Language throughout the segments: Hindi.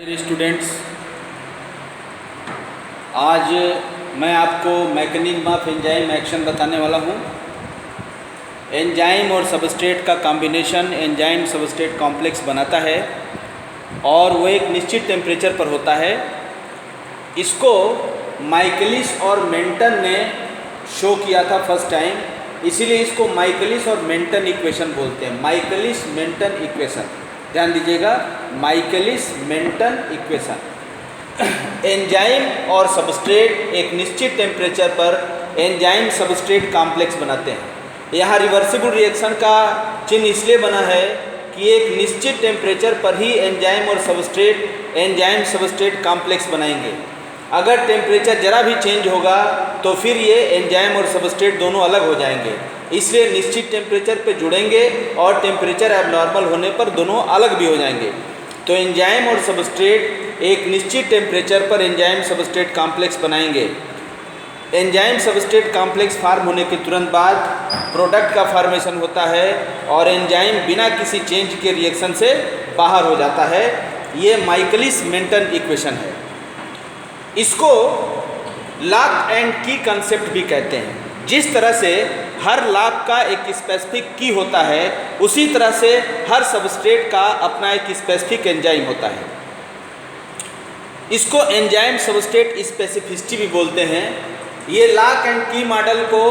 डियर स्टूडेंट्स, आज मैं आपको मैकेनिज्म ऑफ एंजाइम एक्शन बताने वाला हूँ। एंजाइम और सबस्ट्रेट का कॉम्बिनेशन एंजाइम सबस्ट्रेट कॉम्प्लेक्स बनाता है और वो एक निश्चित टेम्परेचर पर होता है। इसको माइकलिस और मेंटन ने शो किया था फर्स्ट टाइम, इसीलिए इसको माइकलिस और मेंटन इक्वेशन बोलते हैं। माइकलिस मेंटन इक्वेशन, ध्यान दीजिएगा, माइकलिस मेंटन इक्वेशन। एंजाइम और सबस्ट्रेट एक निश्चित टेम्परेचर पर एंजाइम सबस्ट्रेट कॉम्प्लेक्स बनाते हैं। यहाँ रिवर्सिबल रिएक्शन का चिन्ह इसलिए बना है कि एक निश्चित टेम्परेचर पर ही एंजाइम और सबस्ट्रेट एंजाइम सबस्ट्रेट कॉम्प्लेक्स बनाएंगे। अगर टेम्परेचर जरा भी चेंज होगा तो फिर ये एंजाइम और सबस्ट्रेट दोनों अलग हो जाएंगे। इसलिए निश्चित टेम्परेचर पे जुड़ेंगे और टेम्परेचर एबनॉर्मल होने पर दोनों अलग भी हो जाएंगे। तो एंजाइम और सबस्ट्रेट एक निश्चित टेम्परेचर पर एंजाइम सबस्ट्रेट कॉम्प्लेक्स बनाएंगे। एंजाइम सबस्ट्रेट कॉम्प्लेक्स फार्म होने के तुरंत बाद प्रोडक्ट का फॉर्मेशन होता है और एंजाइम बिना किसी चेंज के रिएक्शन से बाहर हो जाता है। ये माइकलिस मेंटन इक्वेशन है। इसको लॉक एंड की कंसेप्ट भी कहते हैं। जिस तरह से हर लॉक का एक स्पेसिफिक की होता है, उसी तरह से हर सबस्ट्रेट का अपना एक स्पेसिफिक एंजाइम होता है। इसको एंजाइम सबस्ट्रेट स्पेसिफिसिटी भी बोलते हैं। ये लॉक एंड की मॉडल को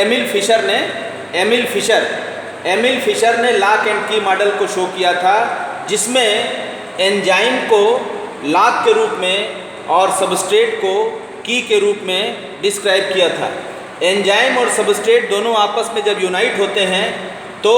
एमिल फिशर ने लॉक एंड की मॉडल को शो किया था, जिसमें एंजाइम को लॉक के रूप में और सबस्ट्रेट को की के रूप में डिस्क्राइब किया था। एंजाइम और सबस्ट्रेट दोनों आपस में जब यूनाइट होते हैं तो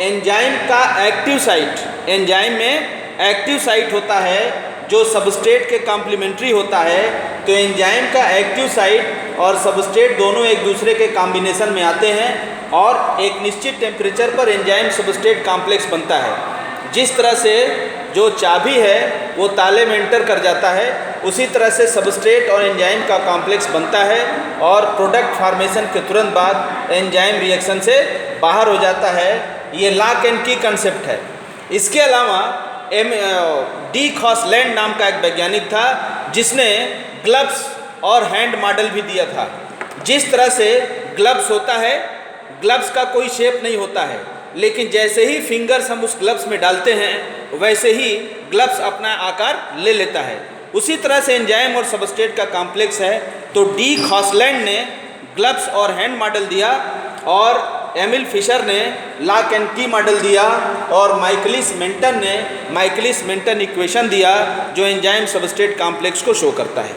एंजाइम का एक्टिव साइट, एंजाइम में एक्टिव साइट होता है जो सबस्ट्रेट के कॉम्प्लीमेंट्री होता है। तो एंजाइम का एक्टिव साइट और सबस्ट्रेट दोनों एक दूसरे के कॉम्बिनेशन में आते हैं और एक निश्चित टेम्परेचर पर एंजाइम सबस्ट्रेट कॉम्प्लेक्स बनता है। जिस तरह से जो चाबी है वो ताले में एंटर कर जाता है, उसी तरह से सबस्ट्रेट और एंजाइम का कॉम्प्लेक्स बनता है और प्रोडक्ट फॉर्मेशन के तुरंत बाद एंजाइम रिएक्शन से बाहर हो जाता है। ये लॉक एंड की कंसेप्ट है। इसके अलावा डी खॉसलैंड नाम का एक वैज्ञानिक था, जिसने ग्लव्स और हैंड मॉडल भी दिया था। जिस तरह से ग्लव्स होता है, ग्लव्स का कोई शेप नहीं होता है, लेकिन जैसे ही फिंगर्स हम उस ग्लव्स में डालते हैं वैसे ही ग्लव्स अपना आकार ले लेता है। उसी तरह से एंजाइम और सबस्ट्रेट का कॉम्प्लेक्स है। तो डी खॉसलैंड ने ग्लव्स और हैंड मॉडल दिया और एमिल फिशर ने लॉक एंड की मॉडल दिया और माइकलिस मेंटन ने माइकलिस मेंटन इक्वेशन दिया जो एंजाइम सबस्ट्रेट कॉम्प्लेक्स को शो करता है।